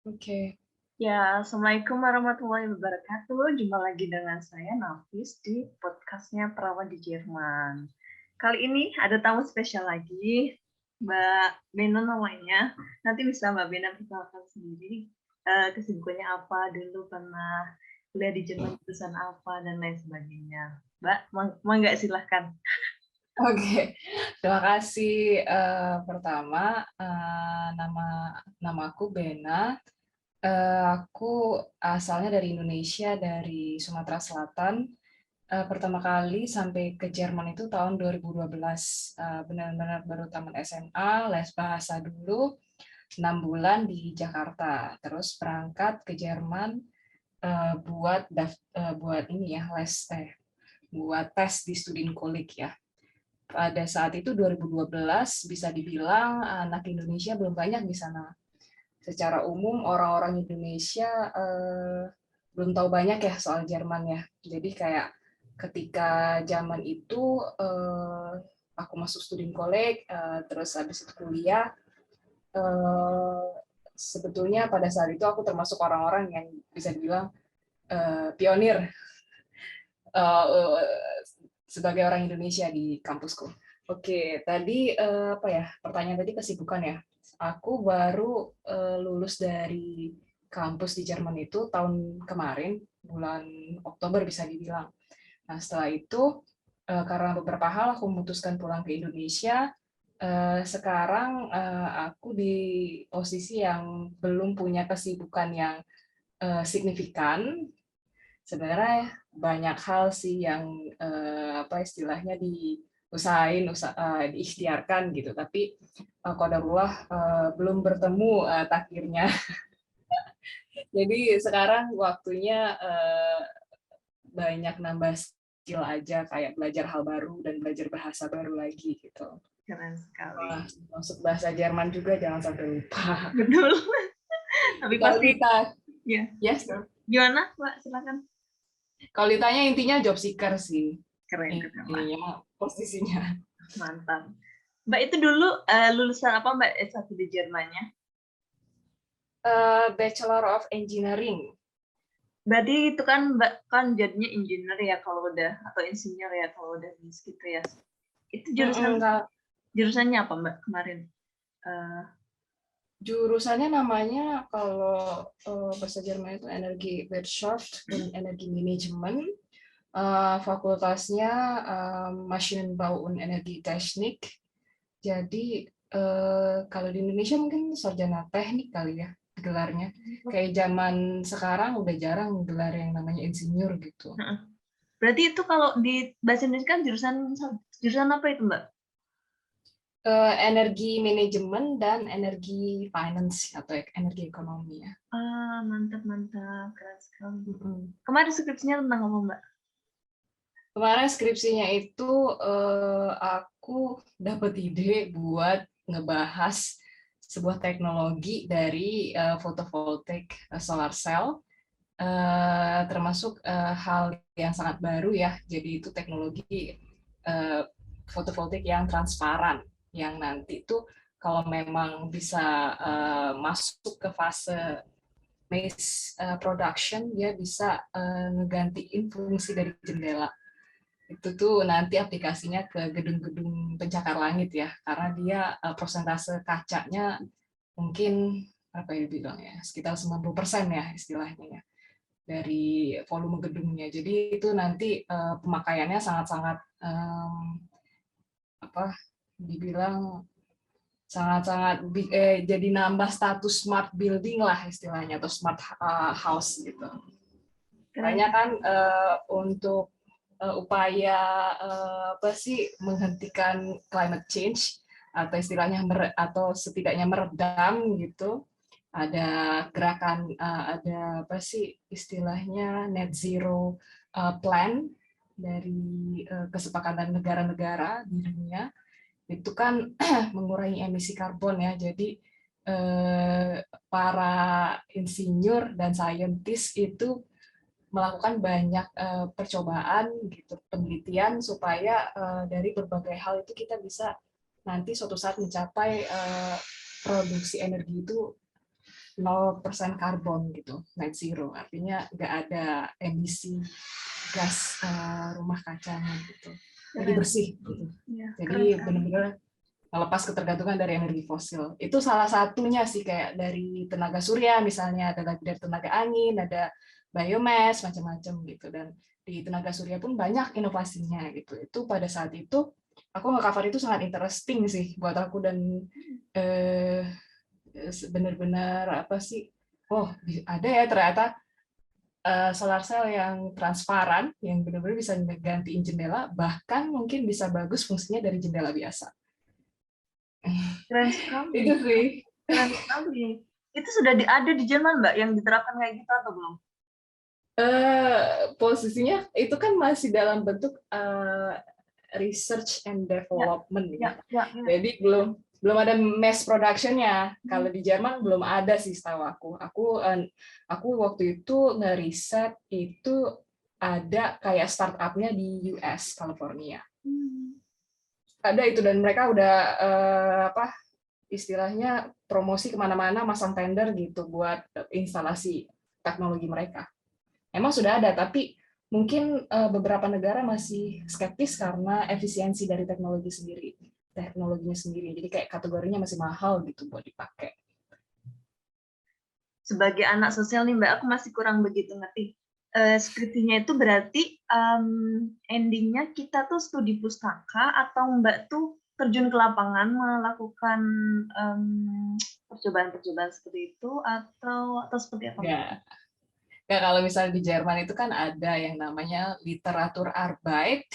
Oke. Ya, Assalamualaikum warahmatullahi wabarakatuh. Jumpa lagi dengan saya, Nafis, di podcastnya Perawat di Jerman. Kali ini ada tamu spesial lagi, Mbak Bena namanya. Nanti bisa Mbak Bena perkenalkan sendiri, kesibukannya apa, dulu pernah kuliah di Jerman jurusan apa, dan lain sebagainya. Mbak, mangga silahkan. Oke, terima kasih. Pertama, nama aku Bena. Aku asalnya dari Indonesia, dari Sumatera Selatan. Pertama kali sampai ke Jerman itu tahun 2012. Benar-benar baru tamat SMA, les bahasa dulu, 6 bulan di Jakarta. Terus berangkat ke Jerman buat ini ya, buat tes di Studienkolleg ya. Pada saat itu 2012 bisa dibilang anak Indonesia belum banyak di sana. Secara umum orang-orang Indonesia belum tahu banyak ya soal Jerman ya. Jadi kayak ketika zaman itu aku masuk Studienkolleg, terus habis itu kuliah, eh, sebetulnya pada saat itu aku termasuk orang-orang yang bisa dibilang pionir uh, sebagai orang Indonesia di kampusku. Oke, tadi apa ya? Pertanyaan tadi kesibukan ya. Aku baru lulus dari kampus di Jerman itu tahun kemarin, bulan Oktober bisa dibilang. Nah, setelah itu karena beberapa hal aku memutuskan pulang ke Indonesia. Sekarang aku di posisi yang belum punya kesibukan yang signifikan. Sebenarnya banyak hal sih yang apa istilahnya diikhtiarkan gitu, tapi qadarullah belum bertemu takdirnya. Jadi sekarang waktunya banyak nambah skill aja, kayak belajar hal baru dan belajar bahasa baru lagi gitu. Keren sekali. Wah, masuk bahasa Jerman juga jangan sampai lupa. Betul. Tapi Kalau pasti, kita, ya. yes, Gimana, Mbak? Silakan. kalau ditanya intinya job seeker sih, Keren, keren lah. ininya posisinya. Mantap. Mbak itu dulu lulusan apa Mbak S1 di Jermannya? Bachelor of Engineering. Berarti itu kan Mbak kan jadinya engineer ya kalau udah, atau insinyur ya kalau udah gitu ya. Itu jurusannya apa Mbak kemarin? Eh, Jurusannya namanya kalau bahasa Jerman itu Energi Wirtschaft dan Energi Manajemen. Fakultasnya Maschinenbau und Energietechnik. Jadi kalau di Indonesia mungkin sarjana teknik kali ya gelarnya. Kayak zaman sekarang udah jarang gelar yang namanya insinyur gitu. Berarti itu kalau di bahasa Indonesia kan jurusan apa itu Mbak? Energi manajemen dan energi finance atau energi ekonomi ya. Mantap mantap, keren sekali. Mm-mm. Kemarin skripsinya tentang apa Mbak? Kemarin skripsinya itu aku dapat ide buat ngebahas sebuah teknologi dari photovoltaic solar cell, termasuk hal yang sangat baru ya. Jadi itu teknologi uh, fotovoltaik yang transparan, yang nanti itu kalau memang bisa masuk ke fase mass production, dia bisa ngegantiin fungsi dari jendela. Itu tuh nanti aplikasinya ke gedung-gedung pencakar langit ya, karena dia persentase kacanya mungkin apa ya bilang ya, sekitar 90% ya istilahnya ya dari volume gedungnya. Jadi itu nanti pemakaiannya sangat-sangat apa dibilang sangat-sangat jadi nambah status smart building lah istilahnya, atau smart house gitu. Keren. Makanya kan untuk upaya apa sih menghentikan climate change atau istilahnya atau setidaknya meredam gitu, ada gerakan ada apa sih istilahnya net zero plan dari kesepakatan negara-negara di dunia itu kan mengurangi emisi karbon ya. Jadi para insinyur dan saintis itu melakukan banyak percobaan gitu, penelitian supaya dari berbagai hal itu kita bisa nanti suatu saat mencapai produksi energi itu 0% karbon gitu, net zero. Artinya nggak ada emisi gas rumah kacanya gitu. Jadi bersih gitu. Ya, Jadi benar-benar melepas ketergantungan dari energi fosil. Itu salah satunya sih, kayak dari tenaga surya misalnya, ada lagi dari tenaga angin, ada biomass macam-macam gitu. Dan di tenaga surya pun banyak inovasinya gitu. Itu pada saat itu aku nge-cover itu sangat interesting sih buat aku, dan benar-benar apa sih? Oh, ada ya ternyata solar cell yang transparan yang benar-benar bisa gantiin jendela, bahkan mungkin bisa bagus fungsinya dari jendela biasa. Keren sekali. Itu sih. Keren sekali. Itu sudah ada di Jerman, Mbak, yang diterapkan kayak gitu atau belum? Posisinya itu kan masih dalam bentuk research and development ya. Jadi belum ada mass production-nya. Kalau di Jerman belum ada sih setahu aku. Aku waktu itu ngeriset itu ada kayak startup-nya di US, California. Ada itu, dan mereka udah istilahnya promosi kemana-mana, masang tender gitu buat instalasi teknologi mereka. Emang sudah ada, tapi mungkin beberapa negara masih skeptis karena efisiensi dari teknologinya sendiri. Jadi kayak kategorinya masih mahal gitu buat dipakai. Sebagai anak sosial nih Mbak, aku masih kurang begitu ngerti. Skripsinya itu berarti endingnya kita tuh studi pustaka atau Mbak tuh terjun ke lapangan melakukan percobaan-percobaan seperti itu atau seperti apa? Ya, kalau misalnya di Jerman itu kan ada yang namanya Literaturarbeit,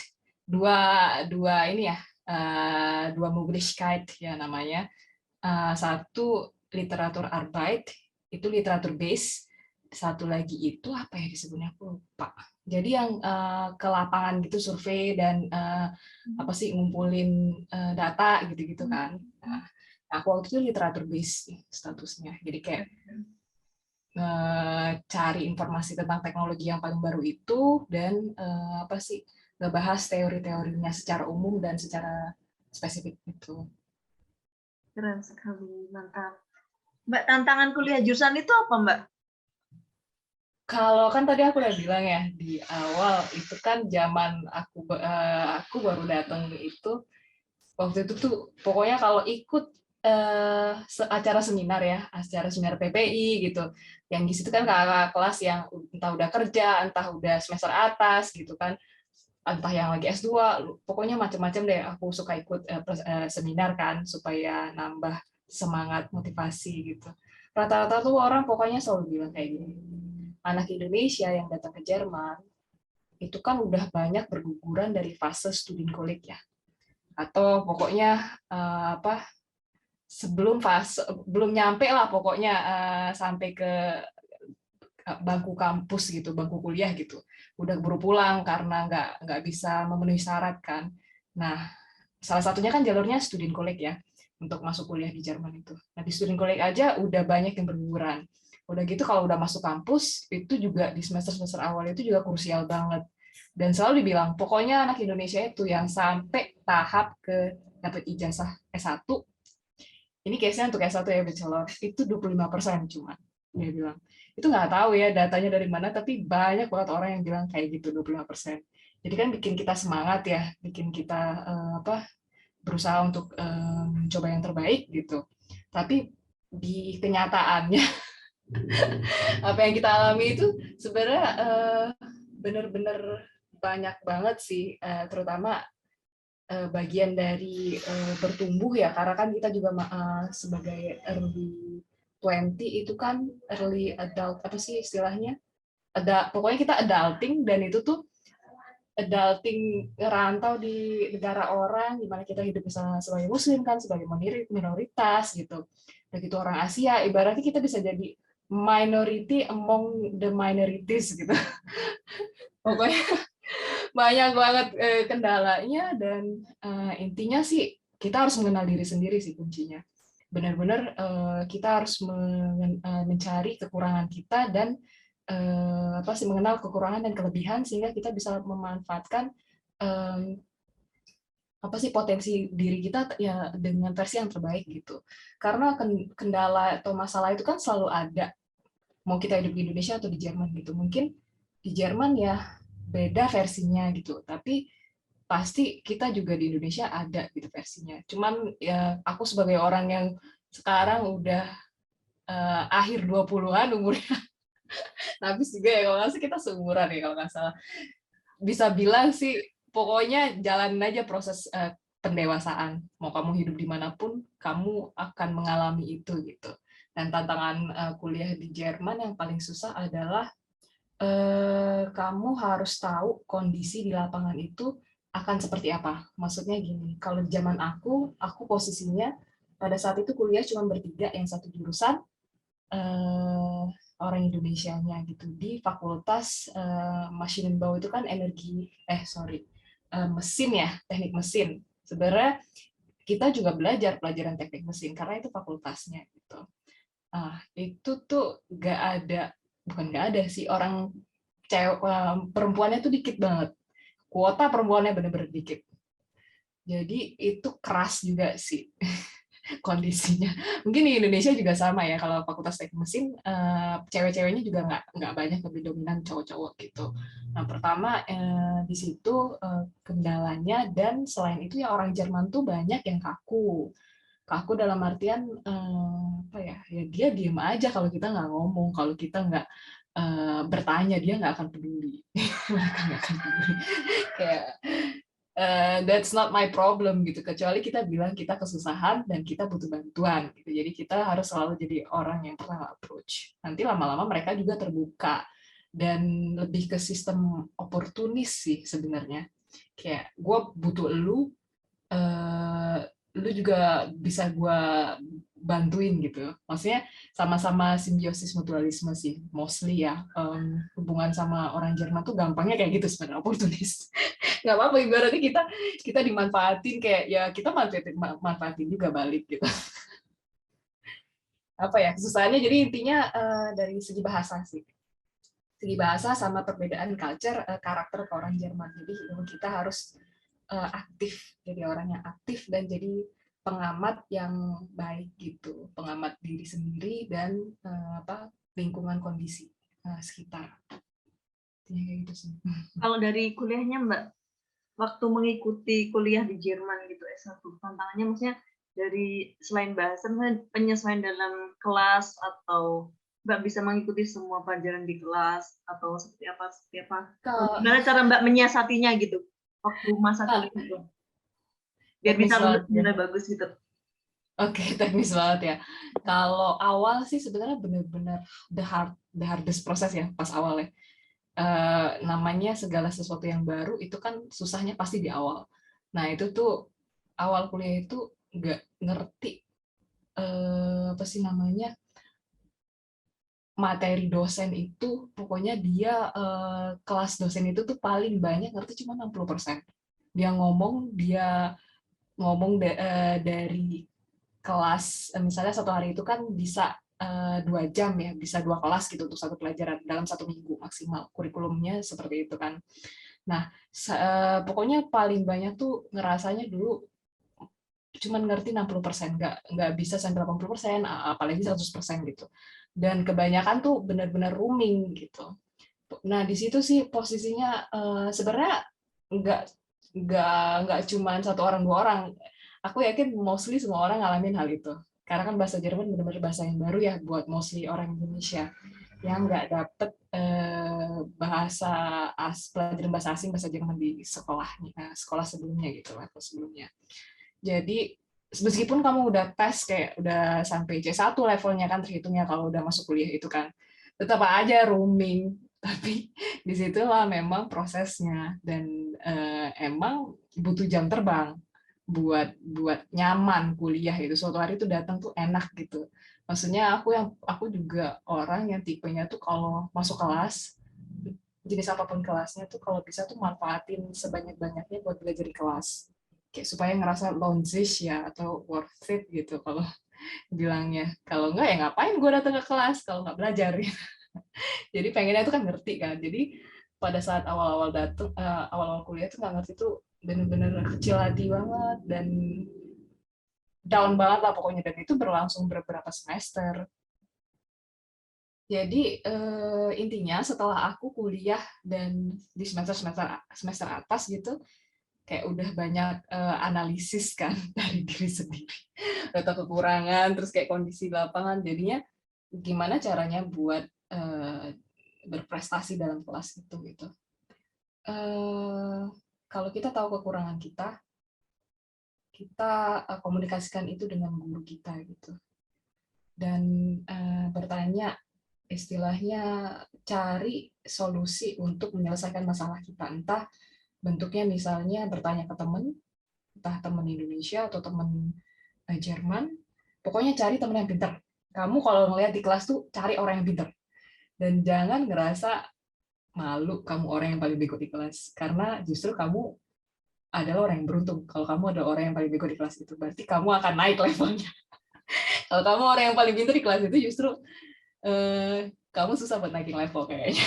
dua ini ya, dua Möglichkeit ya namanya. Satu Literaturarbeit itu literatur base, satu lagi itu apa ya disebutnya, aku lupa. Jadi yang ke lapangan gitu, survei dan apa sih, ngumpulin data gitu-gitu kan. Nah, aku waktu itu literatur base statusnya. Jadi kayak cari informasi tentang teknologi yang paling baru itu, dan apa sih, ngebahas teori-teorinya secara umum dan secara spesifik itu. Keren sekali, mantap. Mbak, tantangan kuliah jurusan itu apa, Mbak? Kalau kan tadi aku udah bilang ya di awal, itu kan zaman aku baru datang itu, waktu itu tuh pokoknya kalau ikut acara seminar ya, acara seminar PPI gitu, yang di situ kan kakak kelas yang entah udah kerja, entah udah semester atas gitu kan, entah yang lagi S2, pokoknya macam-macam deh. Aku suka ikut seminar kan supaya nambah semangat, motivasi gitu. Rata-rata tuh orang pokoknya selalu bilang kayak gini, anak Indonesia yang datang ke Jerman itu kan udah banyak berguguran dari fase Studienkolleg ya, atau pokoknya belum nyampe lah pokoknya sampai ke bangku kampus gitu, bangku kuliah gitu, udah buru pulang karena nggak bisa memenuhi syarat kan. Nah, salah satunya kan jalurnya Studienkolleg ya, untuk masuk kuliah di Jerman itu. Nah, di Studienkolleg aja udah banyak yang berguguran. Udah gitu kalau udah masuk kampus, itu juga di semester-semester awal itu juga krusial banget. Dan selalu dibilang, pokoknya anak Indonesia itu yang sampai tahap ke dapat ijazah S1, ini case-nya untuk S1 ya, bachelor, itu 25% cuma. Dia bilang. Itu nggak tahu ya datanya dari mana, tapi banyak banget orang yang bilang kayak gitu, 25%. Jadi kan bikin kita semangat ya, bikin kita berusaha untuk mencoba yang terbaik gitu. Tapi di kenyataannya apa yang kita alami itu sebenarnya benar-benar banyak banget sih, terutama bagian dari bertumbuh ya, karena kan kita juga sebagai early 20 itu kan early adult, apa sih istilahnya, pokoknya kita adulting, dan itu tuh adulting ngerantau di negara orang di mana kita hidup misalnya sebagai muslim kan, sebagai minoritas gitu. Begitu orang Asia, ibaratnya kita bisa jadi minority among the minorities gitu. Pokoknya banyak banget kendalanya, dan intinya sih kita harus mengenal diri sendiri sih kuncinya. Benar-benar kita harus mencari kekurangan kita, dan mengenal kekurangan dan kelebihan, sehingga kita bisa memanfaatkan apa sih potensi diri kita ya dengan versi yang terbaik gitu. Karena kendala atau masalah itu kan selalu ada, mau kita hidup di Indonesia atau di Jerman gitu. Mungkin di Jerman ya beda versinya gitu, tapi pasti kita juga di Indonesia ada gitu versinya. Cuman ya aku sebagai orang yang sekarang udah akhir 20-an umurnya, habis juga ya kalau nggak salah kita seumuran ya kalau nggak salah. Bisa bilang sih pokoknya jalanin aja proses pendewasaan. Mau kamu hidup dimanapun, kamu akan mengalami itu gitu. Dan tantangan kuliah di Jerman yang paling susah adalah kamu harus tahu kondisi di lapangan itu akan seperti apa. Maksudnya gini, kalau di zaman aku posisinya pada saat itu kuliah cuma bertiga, yang satu jurusan orang Indonesianya gitu di Fakultas Maschinenbau itu kan mesin ya, teknik mesin. Sebenarnya kita juga belajar pelajaran teknik mesin karena itu fakultasnya gitu. Itu tuh bukan nggak ada sih, orang cewek perempuannya tuh dikit banget. Kuota perempuannya bener-bener dikit. Jadi itu keras juga sih kondisinya. Mungkin di Indonesia juga sama ya, kalau fakultas teknik mesin cewek-ceweknya juga nggak banyak, lebih dominan cowok-cowok gitu. Nah pertama di situ kendalanya, dan selain itu ya orang Jerman tuh banyak yang kaku. Kaku dalam artian apa ya dia diem aja kalau kita nggak ngomong, kalau kita nggak bertanya dia nggak akan peduli. Mereka nggak akan peduli. Kayak that's not my problem gitu, kecuali kita bilang kita kesusahan dan kita butuh bantuan gitu. Jadi kita harus selalu jadi orang yang pertama approach. Nanti lama-lama mereka juga terbuka dan lebih ke sistem oportunis sih sebenarnya. Kayak gue butuh lu juga bisa gue bantuin gitu. Maksudnya sama-sama simbiosis mutualisme sih, mostly ya. Hubungan sama orang Jerman tuh gampangnya kayak gitu sebenarnya, oportunis. Nggak apa-apa, ibaratnya kita dimanfaatin, kayak ya kita manfaatin juga balik gitu. Apa ya kesusahannya, jadi intinya dari segi bahasa sih. Segi bahasa sama perbedaan culture, karakter ke orang Jerman. Jadi kita harus aktif, jadi orang yang aktif dan jadi pengamat yang baik gitu, pengamat diri sendiri dan lingkungan kondisi sekitar. Ya, kayak gitu sih. Kalau dari kuliahnya Mbak, waktu mengikuti kuliah di Jerman gitu S1, tantangannya maksudnya dari selain bahasa, penyesuaian dalam kelas, atau Mbak bisa mengikuti semua pelajaran di kelas, atau seperti apa? Gimana cara Mbak menyiasatinya gitu waktu masa kuliah itu? Biar bisa lulus nilai bagus gitu. Oke, teknis banget ya. Kalau awal sih sebenarnya benar-benar the hardest proses ya pas awal ya. Namanya segala sesuatu yang baru itu kan susahnya pasti di awal. Nah itu tuh awal kuliah itu nggak ngerti apa sih namanya, materi dosen itu. Pokoknya dia kelas dosen itu tuh paling banyak ngerti cuma 60%. Dia ngomong dari kelas, misalnya satu hari itu kan bisa 2 jam ya, bisa 2 kelas gitu untuk satu pelajaran dalam 1 minggu maksimal, kurikulumnya seperti itu kan. Nah pokoknya paling banyak tuh ngerasanya dulu cuman ngerti 60%, nggak bisa sampai 80%, apalagi 100% gitu. Dan kebanyakan tuh benar-benar rooming gitu. Nah di situ sih posisinya sebenarnya nggak nggak cuman satu orang dua orang. Aku yakin mostly semua orang ngalamin hal itu. Karena kan bahasa Jerman benar-benar bahasa yang baru ya buat mostly orang Indonesia yang nggak dapet pelajaran bahasa asing, bahasa Jerman di sekolah sebelumnya gitu, level sebelumnya. Jadi meskipun kamu udah tes kayak udah sampai C1 levelnya kan terhitungnya kalau udah masuk kuliah itu kan, tetap aja rooming. Tapi disitulah memang prosesnya, dan emang butuh jam terbang buat nyaman kuliah itu. Suatu hari itu datang tuh enak gitu. Maksudnya aku juga orang yang tipenya tuh kalau masuk kelas, jenis apapun kelasnya tuh kalau bisa tuh manfaatin sebanyak-banyaknya buat belajar di kelas. Kayak supaya ngerasa lounge ya atau worth it gitu kalau bilangnya. Kalau enggak ya ngapain gue datang ke kelas kalau nggak belajar. Jadi pengennya itu kan ngerti kan. Jadi pada saat awal-awal kuliah tuh nggak ngerti tuh bener-bener kecil hati banget dan down banget lah pokoknya, dan itu berlangsung beberapa semester. Jadi intinya setelah aku kuliah dan di semester atas gitu, kayak udah banyak analisis kan dari diri sendiri, data kekurangan, terus kayak kondisi di lapangan, jadinya gimana caranya buat berprestasi dalam kelas itu gitu. Kalau kita tahu kekurangan kita, kita komunikasikan itu dengan guru kita gitu, dan bertanya, istilahnya cari solusi untuk menyelesaikan masalah kita, entah bentuknya misalnya bertanya ke teman, entah teman Indonesia atau teman Jerman, pokoknya cari teman yang pintar. Kamu kalau ngelihat di kelas tuh cari orang yang pintar, dan jangan ngerasa malu kamu orang yang paling bego di kelas, karena justru kamu adalah orang yang beruntung. Kalau kamu ada orang yang paling bego di kelas itu, berarti kamu akan naik levelnya. Kalau kamu orang yang paling pintar di kelas itu, justru kamu susah buat naikin level kayaknya.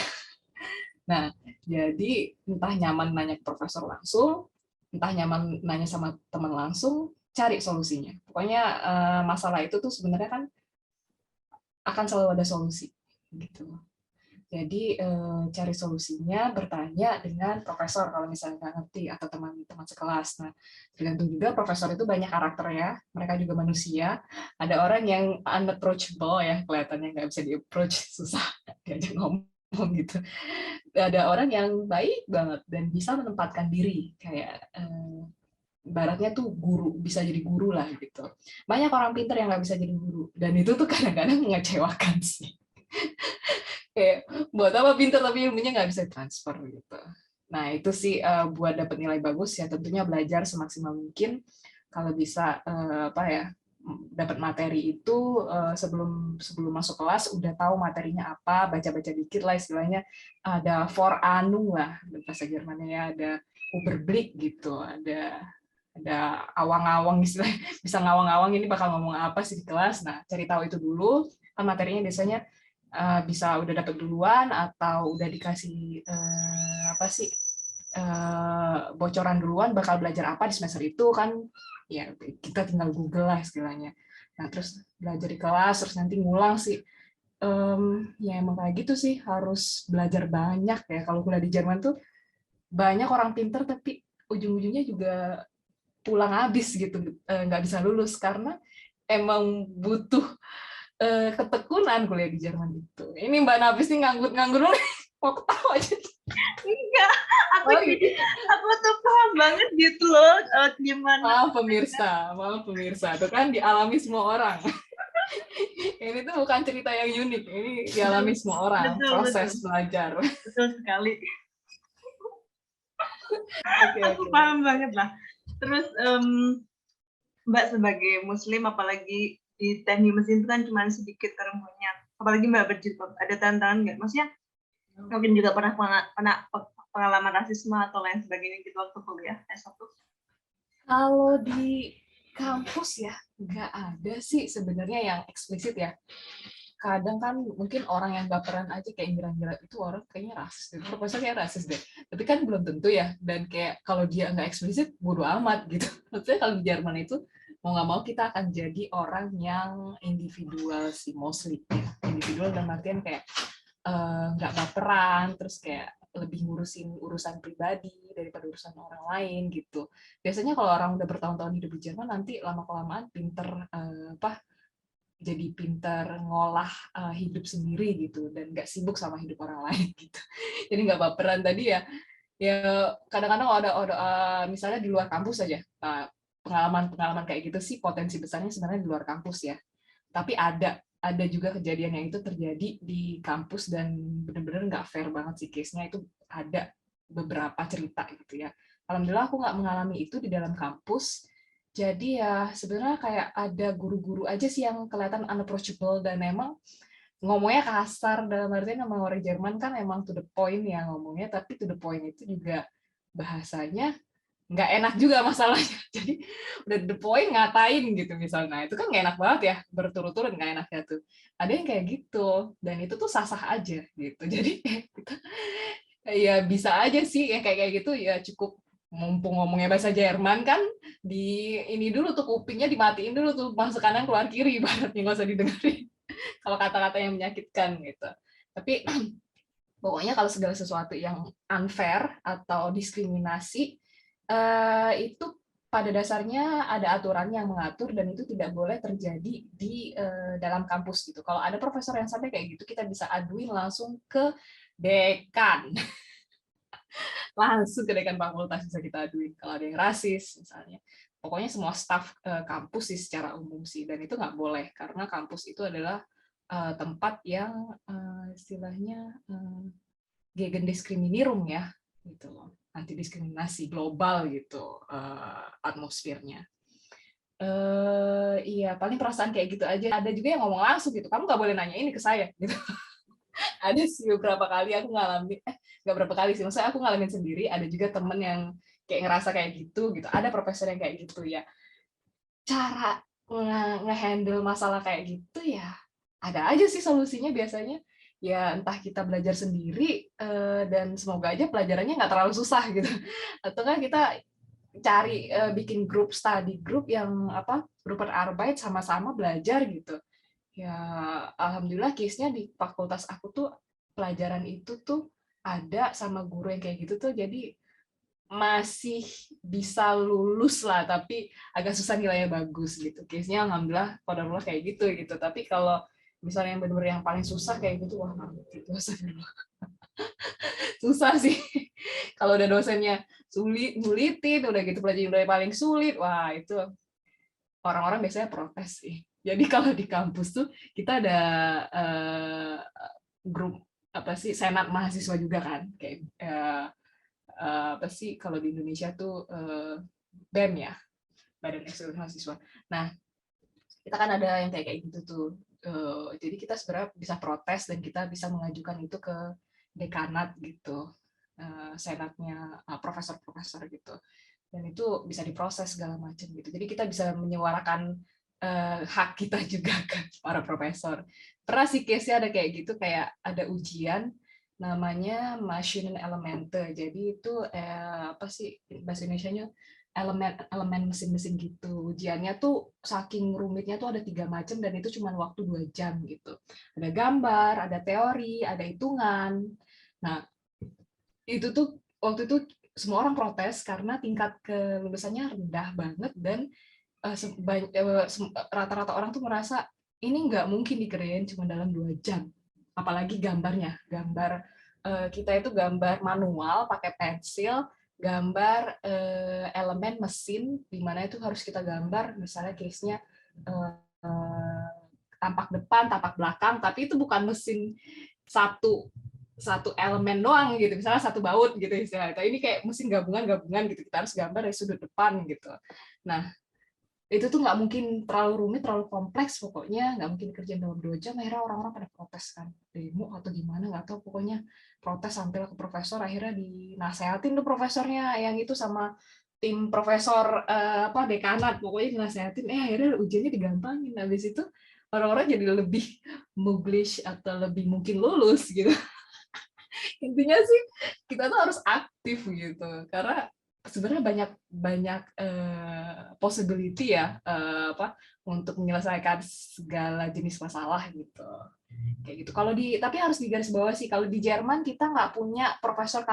Nah, jadi entah nyaman nanya ke profesor langsung, entah nyaman nanya sama teman langsung, cari solusinya. Pokoknya masalah itu tuh sebenarnya kan akan selalu ada solusi gitu. Jadi cari solusinya, bertanya dengan profesor kalau misalnya nggak ngerti, atau teman-teman sekelas. Nah, tergantung juga profesor itu banyak karakternya, mereka juga manusia. Ada orang yang unapproachable ya, kelihatannya nggak bisa di-approach, susah diajak ngomong gitu. Ada orang yang baik banget dan bisa menempatkan diri, kayak baratnya tuh guru, bisa jadi guru lah gitu. Banyak orang pintar yang nggak bisa jadi guru, dan itu tuh kadang-kadang mengecewakan sih. Kayak buat apa pintar tapi ilmunya nggak bisa transfer gitu. Nah itu sih buat dapat nilai bagus ya tentunya belajar semaksimal mungkin. Kalau bisa apa ya, dapat materi itu sebelum sebelum masuk kelas udah tahu materinya apa, baca-baca dikit lah istilahnya, ada Vorahnung lah bahasa Jermannya ya, ada Überblick gitu, ada awang-awang istilah, bisa ngawang-awang ini bakal ngomong apa sih di kelas. Nah cari tahu itu dulu, kan materinya biasanya bisa udah dapat duluan atau udah dikasih apa sih, bocoran duluan bakal belajar apa di semester itu kan, ya kita tinggal Google lah istilahnya. Nah terus belajar di kelas, terus nanti ngulang sih. Ya emang kayak gitu sih, harus belajar banyak ya. Kalau kuliah di Jerman tuh banyak orang pinter tapi ujung-ujungnya juga pulang habis gitu, nggak bisa lulus karena emang butuh ketekunan kuliah di Jerman itu. Ini Mbak Nafis nih nganggur-nganggur dulu, mau ketawa aja. Enggak, aku Oh, jadi gitu. aku tuh paham banget gitu loh gimana. Maaf pemirsa, itu kan dialami semua orang. Ini tuh bukan cerita yang unik, ini dialami Betul, semua orang, betul, betul, proses belajar. betul sekali. Oke, Aku oke. paham banget lah. Terus Mbak sebagai Muslim, apalagi di teknik mesin itu kan cuma sedikit ilmunya. Apalagi Mbak berjilbab, ada tantangan nggak? Maksudnya mungkin juga pernah pengalaman rasisme atau lain sebagainya gitu waktu kuliah S1? Kalau di kampus ya, nggak ada sih sebenarnya yang eksplisit ya. Kadang kan mungkin orang yang baperan aja kayak ngira-ngira itu orang kayaknya rasis deh, profesor kayak rasis deh, tapi kan belum tentu ya, dan kayak kalau dia nggak eksplisit bodo amat gitu. Maksudnya kalau di Jerman itu mau nggak mau kita akan jadi orang yang individual sih, mostly ya. Individual dan artian kayak nggak baperan, terus kayak lebih ngurusin urusan pribadi daripada urusan orang lain gitu. Biasanya kalau orang udah bertahun-tahun hidup di Jerman nanti lama-kelamaan pinter apa, jadi pintar ngolah hidup sendiri gitu dan nggak sibuk sama hidup orang lain gitu. Jadi nggak baperan tadi ya. Ya kadang-kadang ada misalnya di luar kampus saja. Pengalaman-pengalaman kayak gitu sih potensi besarnya sebenarnya di luar kampus ya. Tapi ada juga kejadian yang itu terjadi di kampus dan benar-benar nggak fair banget sih case-nya, itu ada beberapa cerita gitu ya. Alhamdulillah aku nggak mengalami itu di dalam kampus. Jadi ya sebenarnya kayak ada guru-guru aja sih yang kelihatan unapproachable dan emang ngomongnya kasar, dalam artian sama orang Jerman kan emang to the point ya ngomongnya, tapi to the point itu juga bahasanya nggak enak juga masalahnya. Jadi udah the point ngatain gitu misalnya, itu kan nggak enak banget ya, berturut-turut nggak enaknya tuh. Ada yang kayak gitu dan itu tuh sah-sah aja gitu. Jadi kita ya bisa aja sih yang kayak gitu ya, cukup mumpung ngomongnya bahasa Jerman kan, di ini dulu tuh kupingnya dimatiin dulu tuh, masuk kanan keluar kiri ibaratnya, nggak usah didengerin kalau kata-kata yang menyakitkan gitu. Tapi pokoknya kalau segala sesuatu yang unfair atau diskriminasi itu pada dasarnya ada aturan yang mengatur dan itu tidak boleh terjadi di dalam kampus gitu. Kalau ada profesor yang sampai kayak gitu, kita bisa aduin langsung ke dekan. Langsung ke dekan fakultas bisa kita aduin kalau ada yang rasis misalnya. Pokoknya semua staf kampus sih secara umum sih, dan itu nggak boleh karena kampus itu adalah tempat yang istilahnya Gegendiskriminierung ya, gitu loh, anti diskriminasi global gitu atmosfernya. Iya paling perasaan kayak gitu aja. Ada juga yang ngomong langsung gitu, kamu nggak boleh nanya ini ke saya gitu. Ada sih beberapa kali aku ngalamin, nggak berapa kali sih, maksudnya aku ngalamin sendiri. Ada juga temen yang kayak ngerasa kayak gitu. Ada profesor yang kayak gitu ya. Cara nge-handle masalah kayak gitu ya, ada aja sih solusinya biasanya. Ya entah kita belajar sendiri dan semoga aja pelajarannya nggak terlalu susah gitu. Atau kan kita cari bikin grup study group yang Gruppenarbeit sama-sama belajar gitu. Ya alhamdulillah case-nya di fakultas aku tuh pelajaran itu tuh ada sama guru yang kayak gitu tuh, jadi masih bisa lulus lah, tapi agak susah nilainya bagus gitu. Case-nya alhamdulillah qadarullah kayak gitu. Tapi kalau misalnya yang benar-benar yang paling susah kayak gitu, wah itu susah sih. Kalau udah dosennya sulitin, udah gitu pelajaran udah paling sulit, wah itu orang-orang biasanya protes sih. Jadi kalau di kampus tuh kita ada grup senat mahasiswa juga kan, kayak apa sih kalau di Indonesia tuh BEM ya, Badan Eksekutif Mahasiswa. Nah, kita kan ada yang kayak gitu tuh. Jadi kita sebenarnya bisa protes dan kita bisa mengajukan itu ke dekanat gitu, senatnya profesor-profesor gitu. Dan itu bisa diproses segala macam gitu. Jadi kita bisa menyuarakan hak kita juga ke para profesor. Pernah sih case-nya ada kayak gitu, kayak ada ujian namanya Machine Elemente. Jadi itu apa sih bahasa Indonesianya, elemen mesin-mesin gitu. Ujiannya tuh saking rumitnya tuh ada 3 macam dan itu cuma waktu 2 jam gitu. Ada gambar, ada teori, ada hitungan. Nah, itu tuh waktu itu semua orang protes karena tingkat kelulusannya rendah banget dan rata-rata orang tuh merasa ini nggak mungkin dikerjain cuma dalam 2 jam. Apalagi gambarnya, gambar kita itu gambar manual pakai pensil, gambar elemen mesin di mana itu harus kita gambar, misalnya case-nya tampak depan, tampak belakang, tapi itu bukan mesin satu elemen doang gitu, misalnya satu baut gitu istilahnya. Ini kayak mesin gabungan gitu, kita harus gambar dari sudut depan gitu. Nah, itu tuh nggak mungkin terlalu rumit, terlalu kompleks, pokoknya nggak mungkin kerjaan dalam 2 jam. Akhirnya orang-orang pada protes kan, demo atau gimana nggak tahu, pokoknya protes sampai ke profesor. Akhirnya dinasehatin tuh profesornya yang itu sama tim profesor dekanat, pokoknya dinasehatin. Akhirnya ujiannya digampangin. Habis itu orang-orang jadi lebih muglish atau lebih mungkin lulus gitu. Intinya sih kita tuh harus aktif gitu, karena sebenarnya banyak possibility ya untuk menyelesaikan segala jenis masalah gitu, kayak gitu. Tapi harus digarisbawahi sih, kalau di Jerman kita nggak punya profesor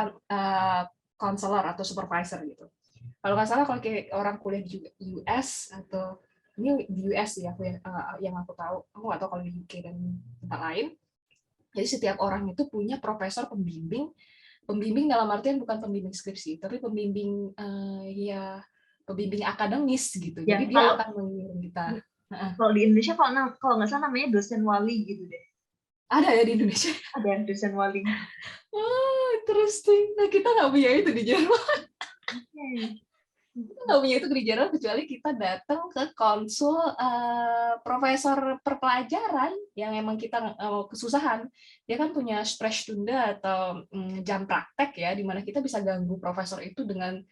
counselor atau supervisor gitu. Kalau nggak salah, kalau kayak orang kuliah di US atau ini di US ya, yang aku tahu, aku nggak tahu kalau di UK dan tempat lain. Jadi setiap orang itu punya profesor pembimbing dalam artian bukan pembimbing skripsi, tapi pembimbing pembimbing akademis gitu. Ya, jadi dia akan mengirim kita. Kalau di Indonesia kalau nggak salah namanya dosen wali gitu deh. Ada ya di Indonesia? Ada dosen wali. Oh, interesting. Nah, kita nggak punya itu di Jerman. Kita nggak punya itu di Jerman, kecuali kita datang ke konsul profesor perpelajaran yang emang kita kesusahan. Dia kan punya Sprechstunde atau jam praktek ya, di mana kita bisa ganggu profesor itu dengan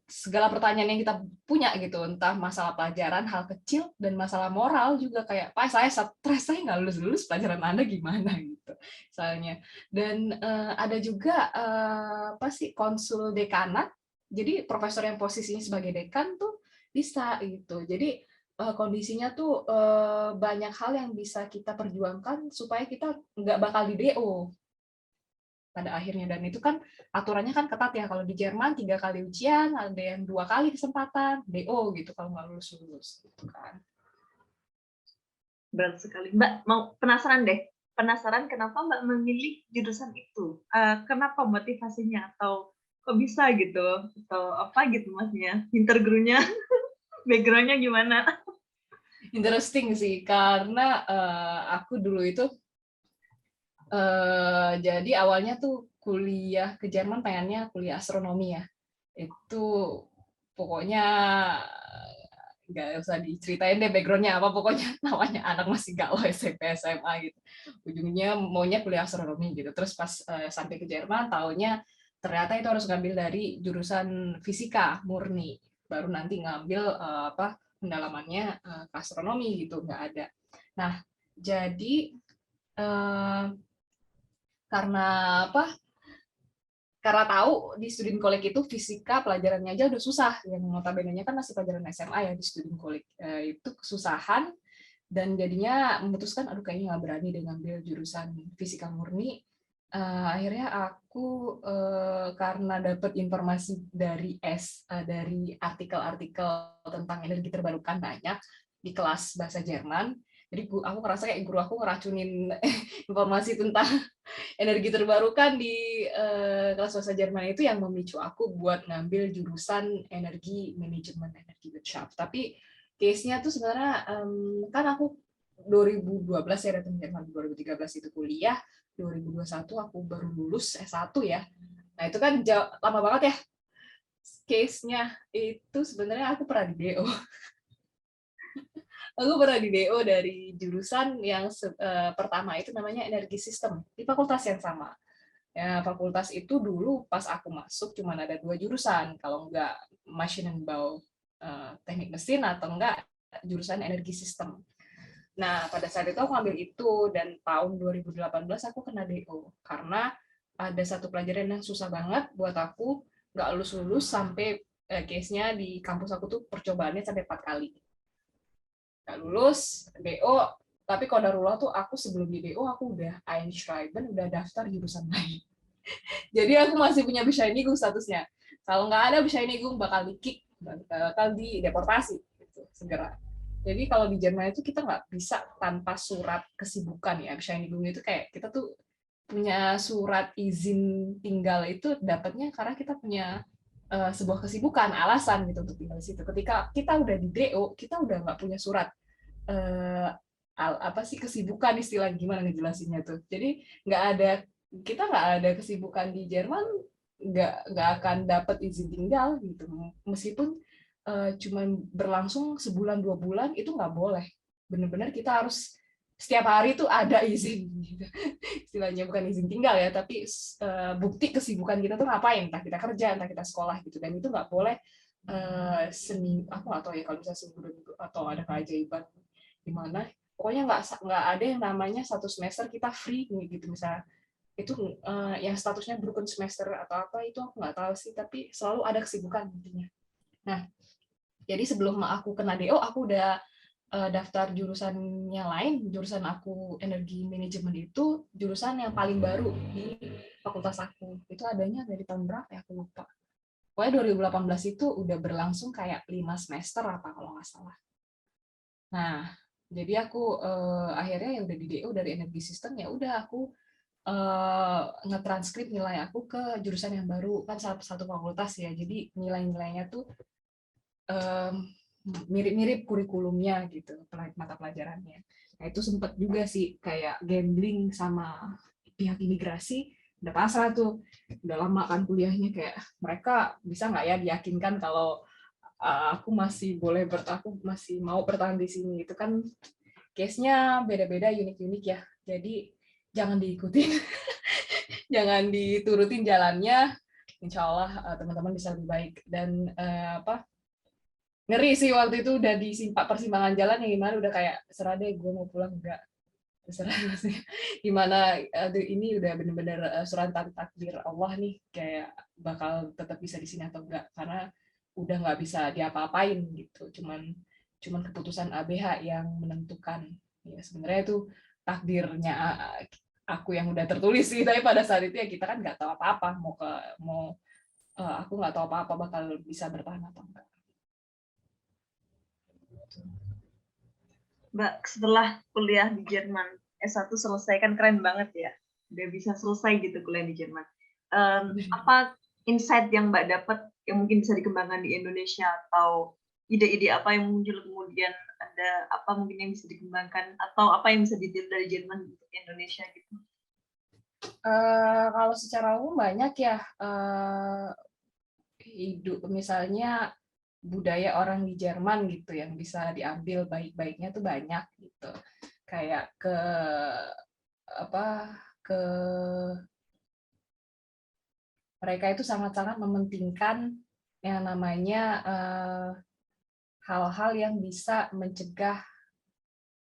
segala pertanyaan yang kita punya gitu, entah masalah pelajaran, hal kecil, dan masalah moral juga, kayak Pak saya stres, saya nggak lulus pelajaran Anda gimana gitu misalnya. Dan ada juga konsul dekanat jadi profesor yang posisinya sebagai dekan tuh bisa gitu. Jadi kondisinya tuh banyak hal yang bisa kita perjuangkan supaya kita nggak bakal di DO pada akhirnya. Dan itu kan aturannya kan ketat ya, kalau di Jerman 3 kali ujian, ada yang 2 kali kesempatan DO gitu kalau nggak lulus gitu kan. Berat sekali. Mbak, mau penasaran kenapa Mbak memilih jurusan itu? Kenapa motivasinya, atau kok bisa gitu, atau apa gitu maksudnya, intergrunya, background-nya gimana? Interesting sih, karena aku dulu itu jadi awalnya tuh kuliah ke Jerman pengennya kuliah astronomi ya. Itu pokoknya nggak usah diceritain deh backgroundnya apa, pokoknya namanya anak masih galau SMP SMA gitu, ujungnya maunya kuliah astronomi gitu. Terus pas sampai ke Jerman taunya ternyata itu harus ngambil dari jurusan fisika murni, baru nanti ngambil apa pendalamannya ke astronomi gitu, nggak ada. Nah jadi karena apa, karena tahu di student college itu fisika pelajarannya aja udah susah, yang notabene-nya kan masih pelajaran SMA ya di student college, itu kesusahan, dan jadinya memutuskan aduh kayaknya nggak berani deh ngambil jurusan fisika murni. Akhirnya aku karena dapat informasi dari artikel-artikel tentang energi terbarukan banyak di kelas bahasa Jerman, jadi aku ngerasa kayak guru aku ngeracunin informasi tentang energi terbarukan di kelas bahasa Jerman, itu yang memicu aku buat ngambil jurusan energi manajemen, energi Wirtschaft. Tapi case-nya tuh sebenarnya kan aku 2012 ya datang Jerman, 2013 itu kuliah, 2021 aku baru lulus S1 ya. Nah itu kan lama banget ya. Case-nya itu sebenarnya aku pernah di DO. Aku pernah di DO dari jurusan yang pertama itu namanya energi sistem di fakultas yang sama. Ya, fakultas itu dulu pas aku masuk cuma ada 2 jurusan, kalau enggak Maschinenbau, teknik mesin, atau enggak jurusan energi sistem. Nah, pada saat itu aku ambil itu, dan tahun 2018 aku kena DO karena ada satu pelajaran yang susah banget buat aku, nggak lulus-lulus sampai case-nya di kampus aku tuh percobaannya sampai 4 kali. Nggak lulus, DO, tapi kodarullah tuh aku sebelum di DO aku udah Einschreiben, udah daftar jurusan lain. Jadi aku masih punya Bescheinigung statusnya. Kalau nggak ada Bescheinigung bakal di-kick, bakal dideportasi gitu, segera. Jadi kalau di Jerman itu kita nggak bisa tanpa surat kesibukan ya. Bescheinigung itu kayak kita tuh punya surat izin tinggal itu dapatnya karena kita punya sebuah kesibukan, alasan gitu untuk tinggal di situ. Ketika kita udah di DO, kita udah nggak punya surat apa sih kesibukan, istilahnya gimana ngejelasinnya tuh. Jadi kita nggak ada kesibukan di Jerman, nggak akan dapat izin tinggal gitu, meskipun cuman berlangsung sebulan 2 bulan, itu nggak boleh, benar-benar kita harus setiap hari tuh ada izin gitu. Istilahnya bukan izin tinggal ya, tapi bukti kesibukan kita tuh ngapain, entah kita kerja entah kita sekolah gitu, dan itu nggak boleh seminggu, aku nggak tahu ya kalau bisa seminggu atau ada keajaiban di mana, pokoknya nggak ada yang namanya 1 semester kita free gitu misalnya. Itu yang statusnya broken semester atau apa itu aku nggak tahu sih, tapi selalu ada kesibukan intinya. Nah, jadi sebelum aku kena DO, aku udah daftar jurusan yang lain. Jurusan aku energi manajemen itu jurusan yang paling baru di fakultas aku. Itu adanya dari tahun berapa ya, aku lupa. Pokoknya 2018 itu udah berlangsung kayak 5 semester apa kalau nggak salah. Nah, jadi aku akhirnya yang udah di DO dari energi sistem, ya udah aku ngetranskrip nilai aku ke jurusan yang baru, kan satu fakultas ya, jadi nilai-nilainya tuh mirip-mirip kurikulumnya gitu, mata pelajarannya. Nah itu sempat juga sih kayak gambling sama pihak imigrasi, udah pasrah tuh, udah lama kan kuliahnya, kayak mereka bisa nggak ya diyakinkan kalau aku masih mau bertahan di sini. Itu kan case-nya beda-beda, unik-unik ya, jadi jangan diikutin. Jangan diturutin jalannya, insya Allah teman-teman bisa lebih baik. Dan ngeri sih waktu itu udah di persimpangan jalan yang gimana, udah kayak serah deh gue mau pulang enggak. terserah maksudnya gimana. Aduh, ini udah bener-bener suratan takdir Allah nih, kayak bakal tetap bisa di sini atau enggak, karena udah nggak bisa diapa-apain gitu, cuman keputusan ABH yang menentukan. Ya sebenarnya itu takdirnya aku yang udah tertulis sih, tapi pada saat itu ya kita kan nggak tahu apa-apa, aku nggak tahu apa-apa bakal bisa bertahan atau enggak. Mbak, setelah kuliah di Jerman, S1 selesai, kan keren banget ya. Udah bisa selesai gitu kuliah di Jerman. Apa insight yang Mbak dapat yang mungkin bisa dikembangkan di Indonesia, atau ide-ide apa yang muncul kemudian, ada apa mungkin yang bisa dikembangkan, atau apa yang bisa ditiru dari Jerman untuk Indonesia gitu? Kalau secara umum banyak ya, hidup misalnya budaya orang di Jerman gitu yang bisa diambil baik-baiknya tuh banyak gitu. Kayak apa ke mereka itu sangat-sangat mementingkan yang namanya hal-hal yang bisa mencegah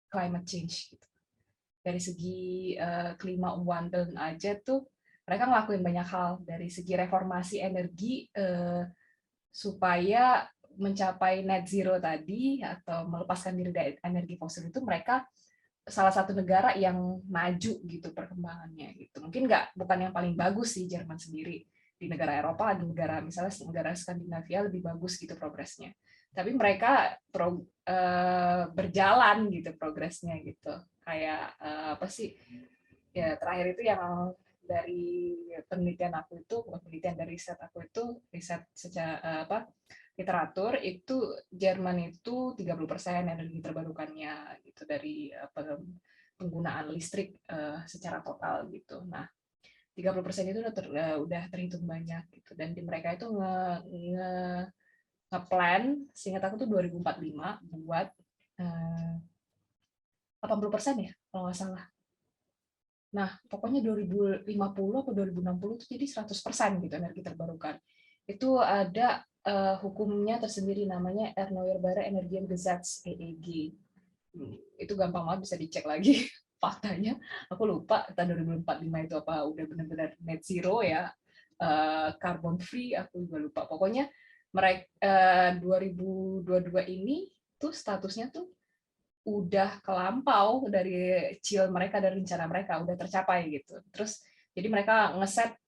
climate change gitu. Dari segi Klimawandel aja tuh mereka ngelakuin banyak hal, dari segi reformasi energi supaya mencapai net zero tadi atau melepaskan diri dari energi fosil itu. Mereka salah satu negara yang maju gitu perkembangannya gitu. Mungkin bukan yang paling bagus sih Jerman sendiri, di negara Eropa, di negara misalnya negara Skandinavia lebih bagus gitu progresnya. Tapi mereka berjalan gitu progresnya gitu. Kayak apa sih? Ya terakhir itu yang dari penelitian aku itu, bukan penelitian, dari riset aku itu, riset secara literatur itu, Jerman itu 30% energi terbarukannya gitu dari penggunaan listrik secara total gitu. Nah, 30% itu udah terhitung banyak gitu, dan di mereka itu nge-plan, seingat aku tuh 2045 buat 80% ya kalau nggak salah. Nah, pokoknya 2050 atau 2060 itu jadi 100% gitu energi terbarukan. Itu ada hukumnya tersendiri, namanya Erneuerbare Energiengesetz, EEG. Itu gampang banget, bisa dicek lagi faktanya. Aku lupa tahun 2045 itu apa udah benar-benar net zero ya, carbon free, aku juga lupa. Pokoknya mereka 2022 ini tuh statusnya tuh udah kelampau dari chill mereka, dari rencana mereka udah tercapai gitu. Terus jadi mereka ngeset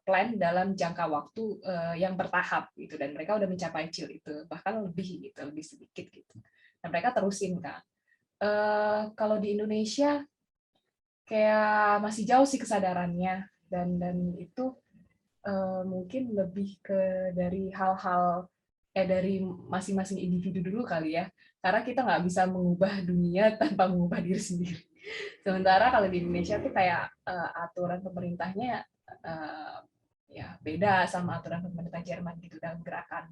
plan dalam jangka waktu yang bertahap gitu, dan mereka udah mencapai chill itu, bahkan lebih gitu, lebih sedikit gitu. Dan mereka terusin kan. Kalau di Indonesia kayak masih jauh sih kesadarannya, dan itu mungkin lebih ke dari hal-hal dari masing-masing individu dulu kali ya, karena kita nggak bisa mengubah dunia tanpa mengubah diri sendiri. Sementara kalau di Indonesia tuh kayak aturan pemerintahnya ya beda sama aturan pemerintah Jerman gitu dalam gerakan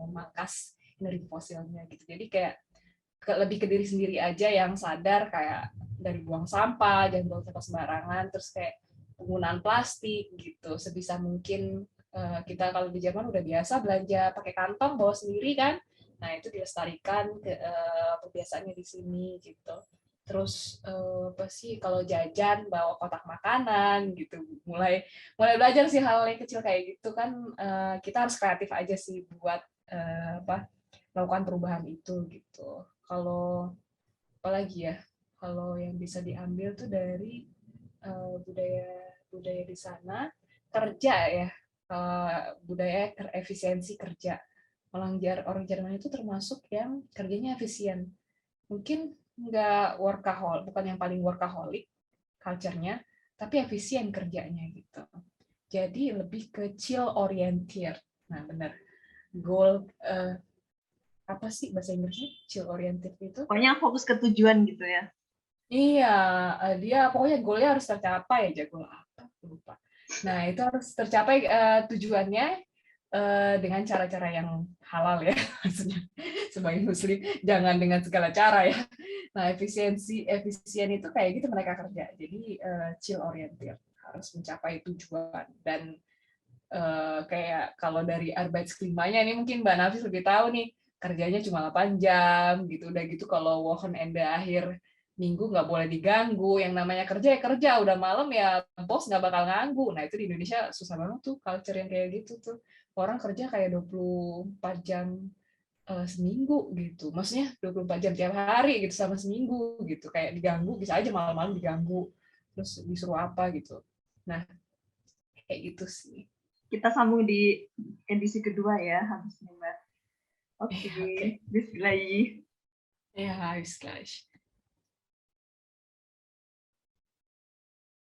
memangkas energi fosilnya gitu. Jadi kayak lebih ke diri sendiri aja yang sadar, kayak dari buang sampah, jangan buang sampah sembarangan, terus kayak penggunaan plastik gitu sebisa mungkin. Kita kalau di Jerman udah biasa belanja pakai kantong bawa sendiri kan, nah itu dilestarikan ke kebiasaannya di sini gitu. Terus apa sih, kalau jajan bawa kotak makanan gitu, mulai belajar sih hal yang kecil kayak gitu kan. Kita harus kreatif aja sih buat melakukan perubahan itu gitu. Kalau apalagi ya, kalau yang bisa diambil tuh dari budaya di sana, kerja ya, budaya efisiensi kerja. Orang Jerman itu termasuk yang kerjanya efisien. Mungkin nggak workaholic, bukan yang paling workaholic culture-nya, tapi efisien kerjanya gitu. Jadi lebih kecil oriented. Nah, benar. Goal apa sih bahasa Inggrisnya chill oriented itu? Pokoknya fokus ke tujuan gitu ya. Iya, dia pokoknya goalnya harus tercapai aja. Goal apa? Lupa. Nah, itu harus tercapai tujuannya dengan cara-cara yang halal ya, maksudnya sebagai muslim jangan dengan segala cara ya. Nah, efisien itu kayak gitu mereka kerja. Jadi chill oriented, harus mencapai tujuan. Dan kayak kalau dari Arbeitsklimanya ini mungkin Mbak Nafis lebih tahu nih, kerjanya cuma 8 jam gitu. Udah gitu kalau Wochenende akhir Minggu nggak boleh diganggu, yang namanya kerja ya kerja, udah malam ya bos nggak bakal ganggu. Nah itu di Indonesia susah banget tuh culture yang kayak gitu tuh. Orang kerja kayak 24 jam seminggu gitu. Maksudnya 24 jam tiap hari gitu sama seminggu gitu. Kayak diganggu, bisa aja malam-malam diganggu. Terus disuruh apa gitu. Nah, kayak gitu sih. Kita sambung di edisi kedua ya habis ini, Mbak. Oke. Oke, bis gleich. Ya, habis guys.